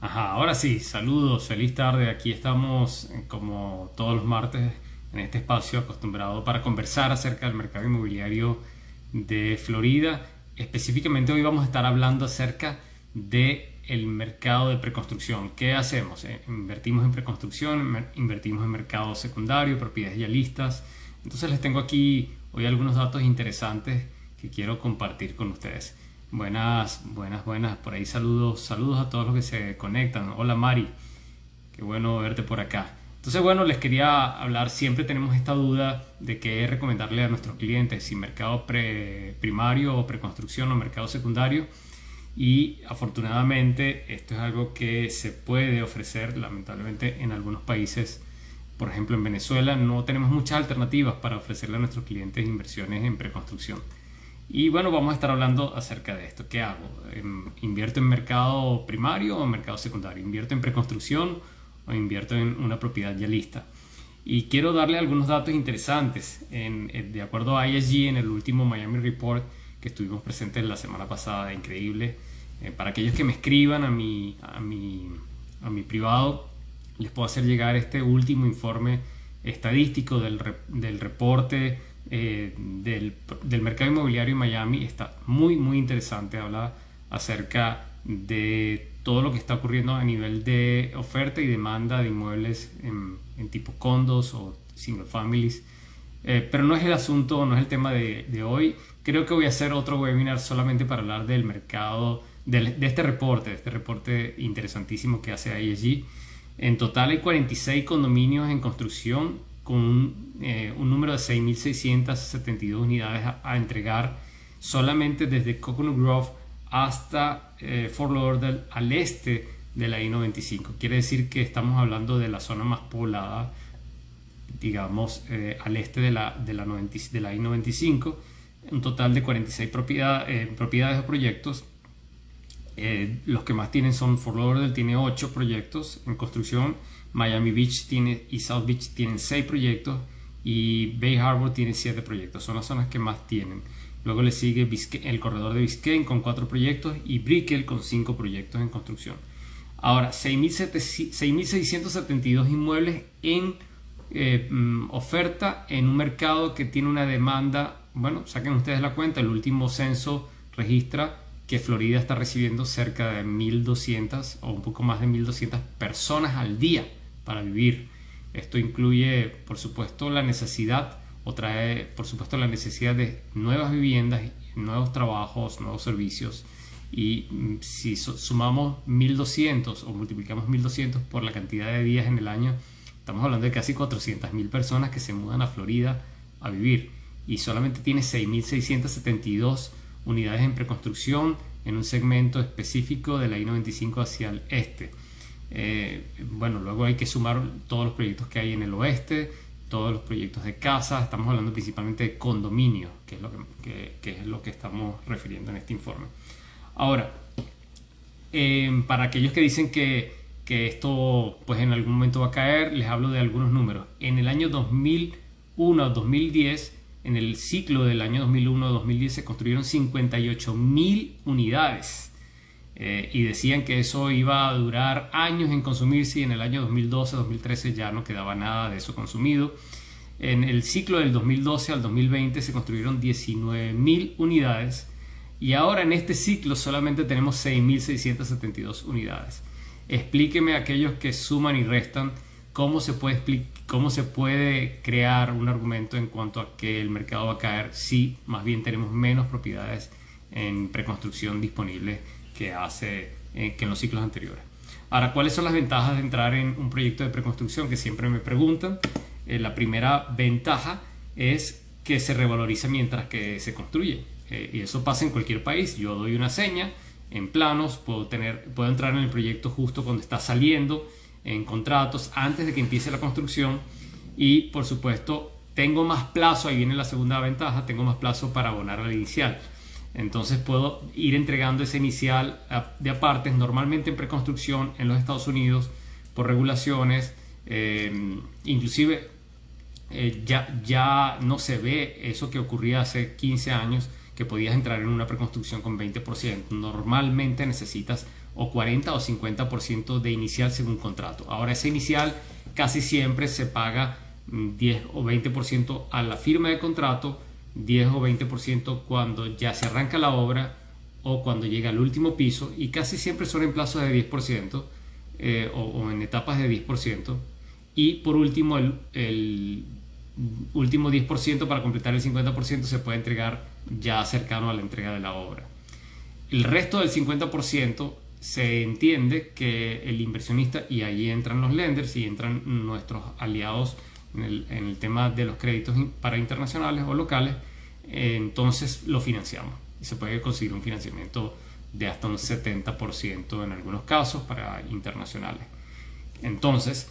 Ajá, ahora sí, saludos, feliz tarde. Aquí estamos como todos los martes en este espacio acostumbrado para conversar acerca del mercado inmobiliario de Florida. Específicamente hoy vamos a estar hablando acerca de el mercado de preconstrucción. ¿Qué hacemos? Invertimos en preconstrucción, invertimos en mercado secundario, propiedades ya listas. Entonces les tengo aquí hoy algunos datos interesantes que quiero compartir con ustedes. Buenas, buenas, buenas. Por ahí saludos, saludos a todos los que se conectan. Hola Mari, qué bueno verte por acá. Entonces, bueno, les quería hablar. Siempre tenemos esta duda de qué recomendarle a nuestros clientes, si mercado primario o preconstrucción o mercado secundario. Y afortunadamente esto es algo que se puede ofrecer. Lamentablemente en algunos países, por ejemplo en Venezuela, no tenemos muchas alternativas para ofrecerle a nuestros clientes inversiones en preconstrucción. Y bueno, vamos a estar hablando acerca de esto. ¿Qué hago? ¿Invierto en mercado primario o en mercado secundario? ¿Invierto en preconstrucción o invierto en una propiedad ya lista? Y quiero darle algunos datos interesantes. De acuerdo a ISG, en el último Miami Report que estuvimos presentes la semana pasada, increíble. Para aquellos que me escriban a mi privado, les puedo hacer llegar este último informe estadístico del reporte del mercado inmobiliario en Miami. Está muy muy interesante. Habla acerca de todo lo que está ocurriendo a nivel de oferta y demanda de inmuebles en tipo condos o single families. Pero no es el asunto, no es el tema de hoy. Creo que voy a hacer otro webinar solamente para hablar del mercado, de este reporte interesantísimo que hace ISG. En total hay 46 condominios en construcción con un número de 6.672 unidades a entregar solamente desde Coconut Grove hasta Fort Lauderdale al este de la I-95. Quiere decir que estamos hablando de la zona más poblada, digamos, al este de la I-95. Un total de 46 propiedades o proyectos. Los que más tienen son Fort Lauderdale, tiene 8 proyectos en construcción. Miami Beach y South Beach tienen 6 proyectos y Bay Harbor tiene 7 proyectos. Son las zonas que más tienen. Luego le sigue el corredor de Biscayne con 4 proyectos y Brickell con 5 proyectos en construcción. Ahora, 6.672 inmuebles en oferta en un mercado que tiene una demanda. Bueno, saquen ustedes la cuenta. El último censo registra que Florida está recibiendo cerca de 1.200 o un poco más de 1.200 personas al día para vivir. Esto incluye, por supuesto, la necesidad de nuevas viviendas, nuevos trabajos, nuevos servicios. Y si sumamos 1.200 o multiplicamos 1.200 por la cantidad de días en el año, estamos hablando de casi 400.000 personas que se mudan a Florida a vivir. Y solamente tiene 6.672 unidades en preconstrucción en un segmento específico de la I-95 hacia el este. Bueno, luego hay que sumar todos los proyectos que hay en el oeste, todos los proyectos de casa. Estamos hablando principalmente de condominios, que es lo que estamos refiriendo en este informe. Ahora, para aquellos que dicen que esto pues en algún momento va a caer, les hablo de algunos números. En el año 2001 a 2010, en el ciclo del año 2001 a 2010 se construyeron 58.000 unidades. Y decían que eso iba a durar años en consumirse, y en el año 2012-2013 ya no quedaba nada de eso consumido. En el ciclo del 2012 al 2020 se construyeron 19.000 unidades y ahora en este ciclo solamente tenemos 6.672 unidades. Explíqueme a aquellos que suman y restan cómo se puede crear un argumento en cuanto a que el mercado va a caer si más bien tenemos menos propiedades en preconstrucción disponibles que en los ciclos anteriores. Ahora, ¿cuáles son las ventajas de entrar en un proyecto de preconstrucción? Que siempre me preguntan. La primera ventaja es que se revaloriza mientras que se construye. Y eso pasa en cualquier país. Yo doy una seña en planos, puedo entrar en el proyecto justo cuando está saliendo, en contratos, antes de que empiece la construcción. Y por supuesto, tengo más plazo. Ahí viene la segunda ventaja: tengo más plazo para abonar al inicial. Entonces puedo ir entregando ese inicial de apartes. Normalmente en preconstrucción en los Estados Unidos, por regulaciones, inclusive ya no se ve eso que ocurría hace 15 años, que podías entrar en una preconstrucción con 20%. Normalmente necesitas o 40 o 50% de inicial según contrato. Ahora, ese inicial casi siempre se paga 10 o 20% a la firma de contrato, 10 o 20% cuando ya se arranca la obra o cuando llega al último piso, y casi siempre son en plazos de 10% o en etapas de 10%. Y por último, el último 10% para completar el 50% se puede entregar ya cercano a la entrega de la obra. El resto del 50% se entiende que el inversionista, y ahí entran los lenders y entran nuestros aliados en el tema de los créditos para internacionales o locales, entonces lo financiamos y se puede conseguir un financiamiento de hasta un 70% en algunos casos para internacionales. Entonces,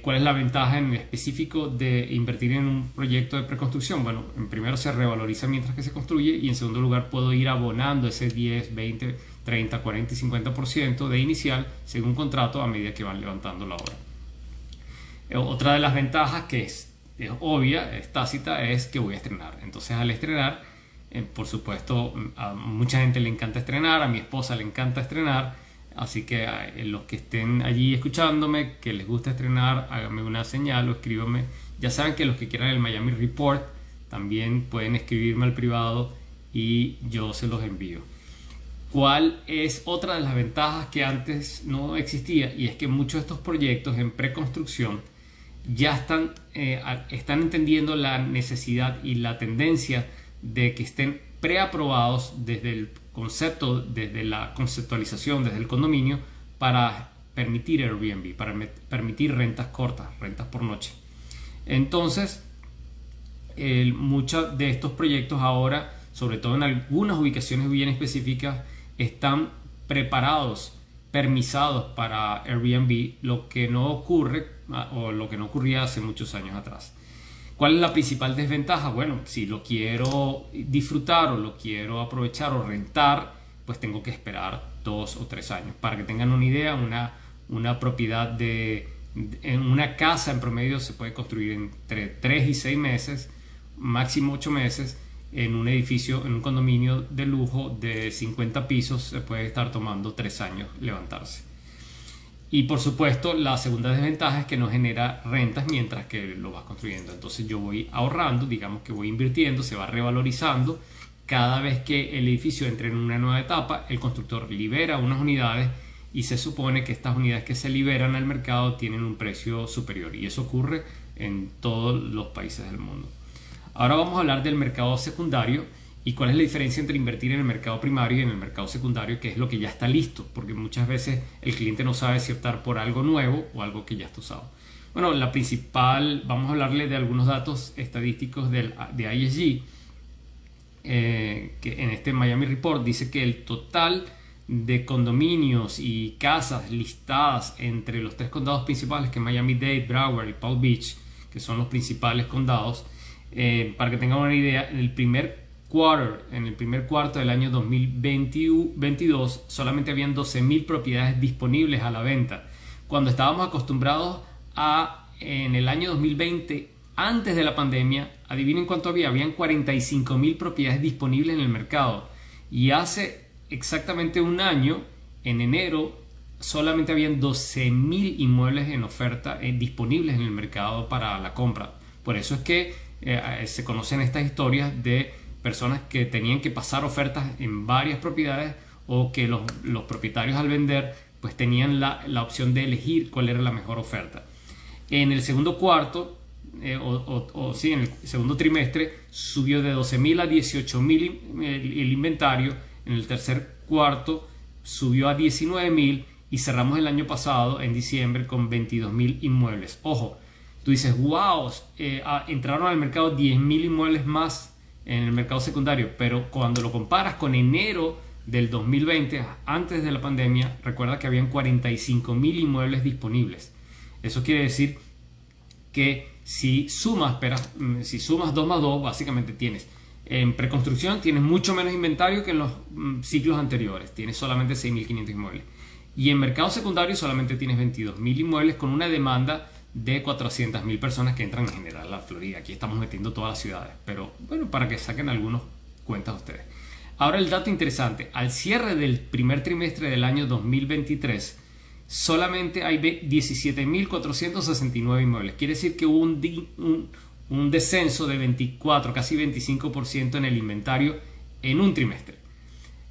¿cuál es la ventaja en específico de invertir en un proyecto de preconstrucción? Bueno, en primero se revaloriza mientras que se construye, y en segundo lugar puedo ir abonando ese 10, 20, 30, 40 y 50% de inicial según contrato a medida que van levantando la obra. Otra de las ventajas que es obvia, es tácita, es que voy a estrenar. Entonces, al estrenar, por supuesto, a mucha gente le encanta estrenar, a mi esposa le encanta estrenar. Así que los que estén allí escuchándome, que les gusta estrenar, háganme una señal o escríbanme. Ya saben que los que quieran el Miami Report también pueden escribirme al privado y yo se los envío. ¿Cuál es otra de las ventajas que antes no existía? Y es que muchos de estos proyectos en preconstrucción ya están entendiendo la necesidad y la tendencia de que estén preaprobados desde el concepto, desde la conceptualización, desde el condominio, para permitir Airbnb, para permitir rentas cortas, rentas por noche. Entonces, muchos de estos proyectos ahora, sobre todo en algunas ubicaciones bien específicas, están preparados, permisados para Airbnb, lo que no ocurre o lo que no ocurría hace muchos años atrás. ¿Cuál es la principal desventaja? Bueno, si lo quiero disfrutar o lo quiero aprovechar o rentar, pues tengo que esperar 2 o 3 años. Para que tengan una idea, una propiedad en una casa en promedio se puede construir entre 3 y 6 meses, máximo 8 meses. En un edificio, en un condominio de lujo de 50 pisos, se puede estar tomando 3 años levantarse. Y por supuesto, la segunda desventaja es que no genera rentas mientras que lo vas construyendo. Entonces yo voy ahorrando, digamos que voy invirtiendo, se va revalorizando. Cada vez que el edificio entra en una nueva etapa, el constructor libera unas unidades y se supone que estas unidades que se liberan al mercado tienen un precio superior. Y eso ocurre en todos los países del mundo. Ahora vamos a hablar del mercado secundario y cuál es la diferencia entre invertir en el mercado primario y en el mercado secundario, que es lo que ya está listo, porque muchas veces el cliente no sabe si optar por algo nuevo o algo que ya está usado. Bueno, la principal, vamos a hablarle de algunos datos estadísticos de ISG, que en este Miami Report dice que el total de condominios y casas listadas entre los 3 condados principales, que Miami-Dade, Broward y Palm Beach, que son los principales condados, para que tengan una idea, en el primer cuarto del año 2022 solamente habían 12.000 propiedades disponibles a la venta, cuando estábamos acostumbrados en el año 2020, antes de la pandemia, adivinen cuánto habían 45.000 propiedades disponibles en el mercado, y hace exactamente un año, en enero, solamente habían 12.000 inmuebles en oferta disponibles en el mercado para la compra. Por eso es que se conocen estas historias de personas que tenían que pasar ofertas en varias propiedades, o que los propietarios al vender pues tenían la opción de elegir cuál era la mejor oferta. En el segundo cuarto, en el segundo trimestre, subió de 12.000 a 18.000 el inventario. En el tercer cuarto subió a 19.000 y cerramos el año pasado, en diciembre, con 22.000 inmuebles. Ojo, tú dices, wow, entraron al mercado 10.000 inmuebles más en el mercado secundario, pero cuando lo comparas con enero del 2020, antes de la pandemia, recuerda que habían 45.000 inmuebles disponibles. Eso quiere decir que si sumas 2 más 2, básicamente tienes, en preconstrucción tienes mucho menos inventario que en los ciclos anteriores, tienes solamente 6.500 inmuebles. Y en mercado secundario solamente tienes 22.000 inmuebles, con una demanda de 400.000 personas que entran en general a la Florida. Aquí estamos metiendo todas las ciudades, pero bueno, para que saquen algunos cuentas ustedes. Ahora el dato interesante, al cierre del primer trimestre del año 2023, solamente hay 17.469 inmuebles. Quiere decir que hubo un descenso de 24, casi 25% en el inventario en un trimestre.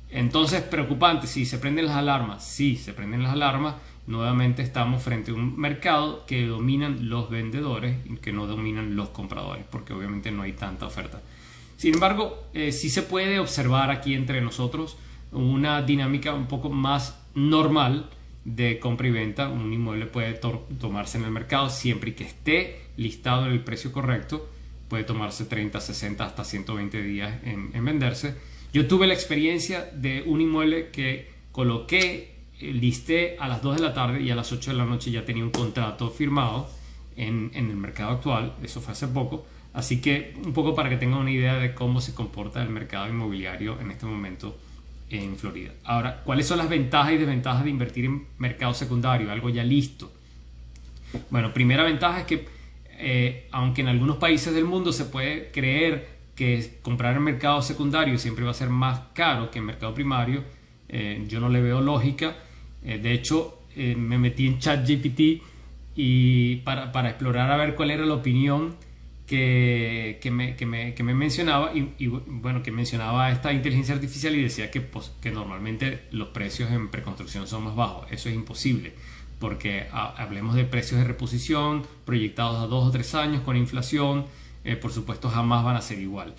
Entonces, preocupante, si se prenden las alarmas, sí, se prenden las alarmas. Nuevamente estamos frente a un mercado que dominan los vendedores y que no dominan los compradores, porque obviamente no hay tanta oferta. Sin embargo, sí se puede observar aquí entre nosotros una dinámica un poco más normal de compra y venta. Un inmueble puede tomarse en el mercado siempre y que esté listado en el precio correcto. Puede tomarse 30, 60, hasta 120 días en venderse. Yo tuve la experiencia de un inmueble que coloqué, listé a las 2 de la tarde y a las 8 de la noche ya tenía un contrato firmado en el mercado actual. Eso fue hace poco. Así que un poco para que tengan una idea de cómo se comporta el mercado inmobiliario en este momento en Florida. Ahora, ¿cuáles son las ventajas y desventajas de invertir en mercado secundario? Algo ya listo. Bueno, primera ventaja es que aunque en algunos países del mundo se puede creer que comprar en mercado secundario siempre va a ser más caro que en mercado primario, yo no le veo lógica. De hecho, me metí en ChatGPT y para explorar a ver cuál era la opinión que me mencionaba y bueno, que mencionaba esta inteligencia artificial y decía que normalmente los precios en preconstrucción son más bajos. Eso es imposible, porque hablemos de precios de reposición proyectados a 2 o 3 años con inflación, por supuesto jamás van a ser igual.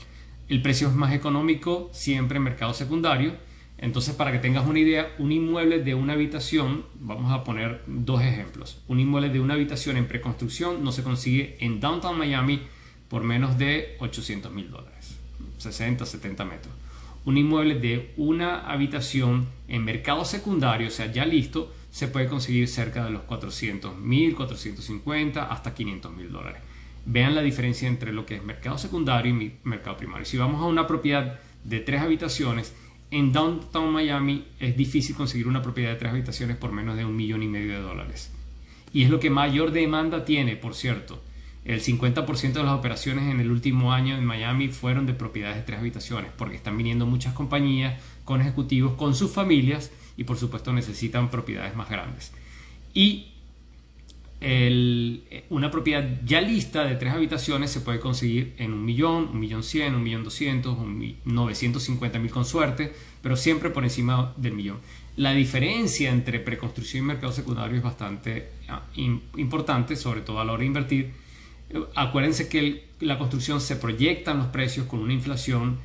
El precio es más económico siempre en mercado secundario. Entonces, para que tengas una idea, un inmueble de una habitación, vamos a poner 2 ejemplos. Un inmueble de una habitación en preconstrucción no se consigue en Downtown Miami por menos de $800,000, 60, 70 metros. Un inmueble de una habitación en mercado secundario, o sea, ya listo, se puede conseguir cerca de los $400,000, 450, hasta $500,000. Vean la diferencia entre lo que es mercado secundario y mercado primario. Si vamos a una propiedad de 3 habitaciones, en Downtown Miami es difícil conseguir una propiedad de 3 habitaciones por menos de $1,5 millones. Y es lo que mayor demanda tiene, por cierto. El 50% de las operaciones en el último año en Miami fueron de propiedades de 3 habitaciones, porque están viniendo muchas compañías con ejecutivos, con sus familias, y por supuesto necesitan propiedades más grandes. Y una propiedad ya lista de 3 habitaciones se puede conseguir en $1 millón, $1,100,000, $1,200,000, $950,000 con suerte, pero siempre por encima del millón. La diferencia entre preconstrucción y mercado secundario es bastante importante, sobre todo a la hora de invertir. Acuérdense que la construcción se proyectan los precios con una inflación,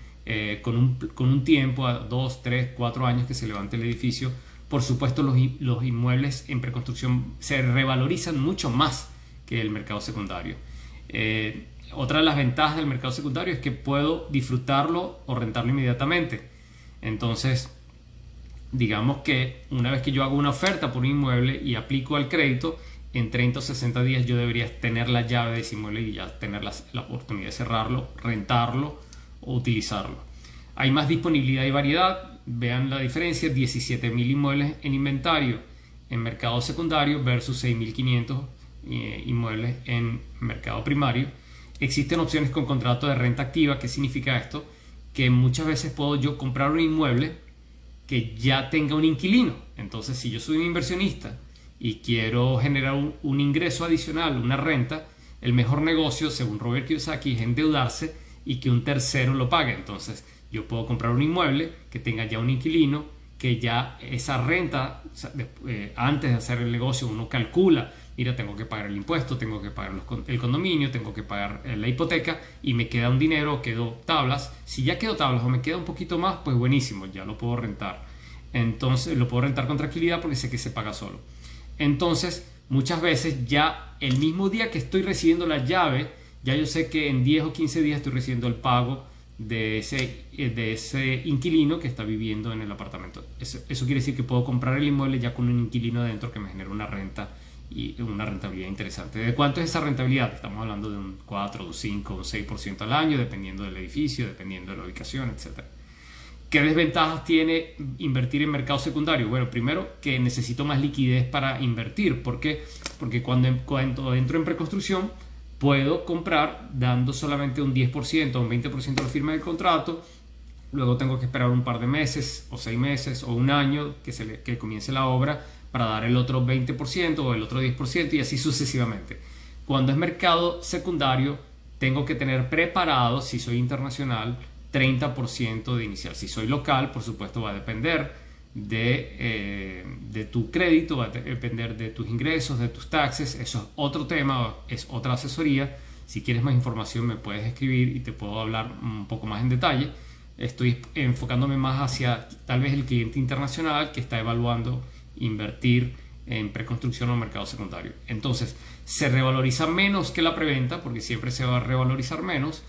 con un tiempo a 2, 3, 4 años que se levante el edificio. Por supuesto, los inmuebles en preconstrucción se revalorizan mucho más que el mercado secundario. Otra de las ventajas del mercado secundario es que puedo disfrutarlo o rentarlo inmediatamente. Entonces, digamos que una vez que yo hago una oferta por un inmueble y aplico al crédito, en 30 o 60 días yo debería tener la llave de ese inmueble y ya tener la oportunidad de cerrarlo, rentarlo o utilizarlo. Hay más disponibilidad y variedad. Vean la diferencia: 17,000 inmuebles en inventario en mercado secundario versus 6,500 inmuebles en mercado primario. Existen opciones con contrato de renta activa. ¿Qué significa esto? Que muchas veces puedo yo comprar un inmueble que ya tenga un inquilino. Entonces, si yo soy un inversionista y quiero generar un ingreso adicional, una renta, el mejor negocio, según Robert Kiyosaki, es endeudarse y que un tercero lo pague. Entonces, yo puedo comprar un inmueble que tenga ya un inquilino, que ya esa renta, antes de hacer el negocio, uno calcula, mira, tengo que pagar el impuesto, tengo que pagar el condominio, tengo que pagar la hipoteca y me queda un dinero, quedo tablas. Si ya quedo tablas o me queda un poquito más, pues buenísimo, ya lo puedo rentar. Entonces, lo puedo rentar con tranquilidad porque sé que se paga solo. Entonces, muchas veces ya el mismo día que estoy recibiendo la llave, ya yo sé que en 10 o 15 días estoy recibiendo el pago de ese inquilino que está viviendo en el apartamento. Eso quiere decir que puedo comprar el inmueble ya con un inquilino adentro que me genera una renta y una rentabilidad interesante. ¿De cuánto es esa rentabilidad? Estamos hablando de un 4, un 5, un 6% al año, dependiendo del edificio, dependiendo de la ubicación, etc. ¿Qué desventajas tiene invertir en mercado secundario? Bueno, primero, que necesito más liquidez para invertir. ¿Por qué? Porque cuando entro en preconstrucción, puedo comprar dando solamente un 10% o un 20% de la firma del contrato, luego tengo que esperar un par de meses o 6 meses o un año que comience la obra para dar el otro 20% o el otro 10% y así sucesivamente. Cuando es mercado secundario, tengo que tener preparado, si soy internacional, 30% de inicial. Si soy local, por supuesto, va a depender de tu crédito, va a depender de tus ingresos, de tus taxes. Eso es otro tema, es otra asesoría. Si quieres más información me puedes escribir y te puedo hablar un poco más en detalle. Estoy enfocándome más hacia tal vez el cliente internacional que está evaluando invertir en preconstrucción o mercado secundario. Entonces se revaloriza menos que la preventa, porque siempre se va a revalorizar menos,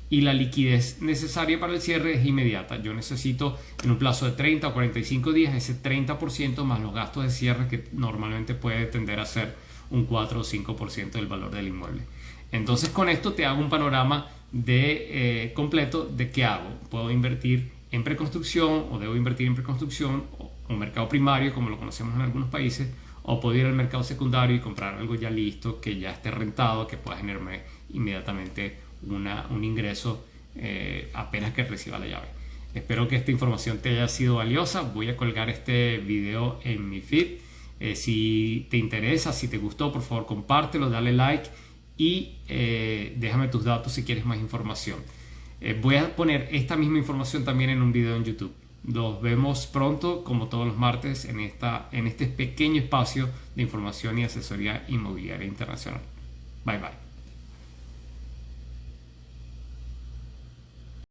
y la liquidez necesaria para el cierre es inmediata. Yo necesito en un plazo de 30 o 45 días ese 30% más los gastos de cierre, que normalmente puede tender a ser un 4 o 5% del valor del inmueble. Entonces con esto te hago un panorama completo de qué hago. Puedo invertir en preconstrucción o debo invertir en preconstrucción o un mercado primario como lo conocemos en algunos países, o puedo ir al mercado secundario y comprar algo ya listo, que ya esté rentado, que pueda generarme inmediatamente un ingreso apenas que reciba la llave. Espero que esta información te haya sido valiosa. Voy a colgar este video en mi feed. Si te interesa, si te gustó, por favor compártelo, dale like y déjame tus datos si quieres más información. Voy a poner esta misma información también en un video en YouTube. Nos vemos pronto, como todos los martes, en este pequeño espacio de información y asesoría inmobiliaria internacional. Bye bye.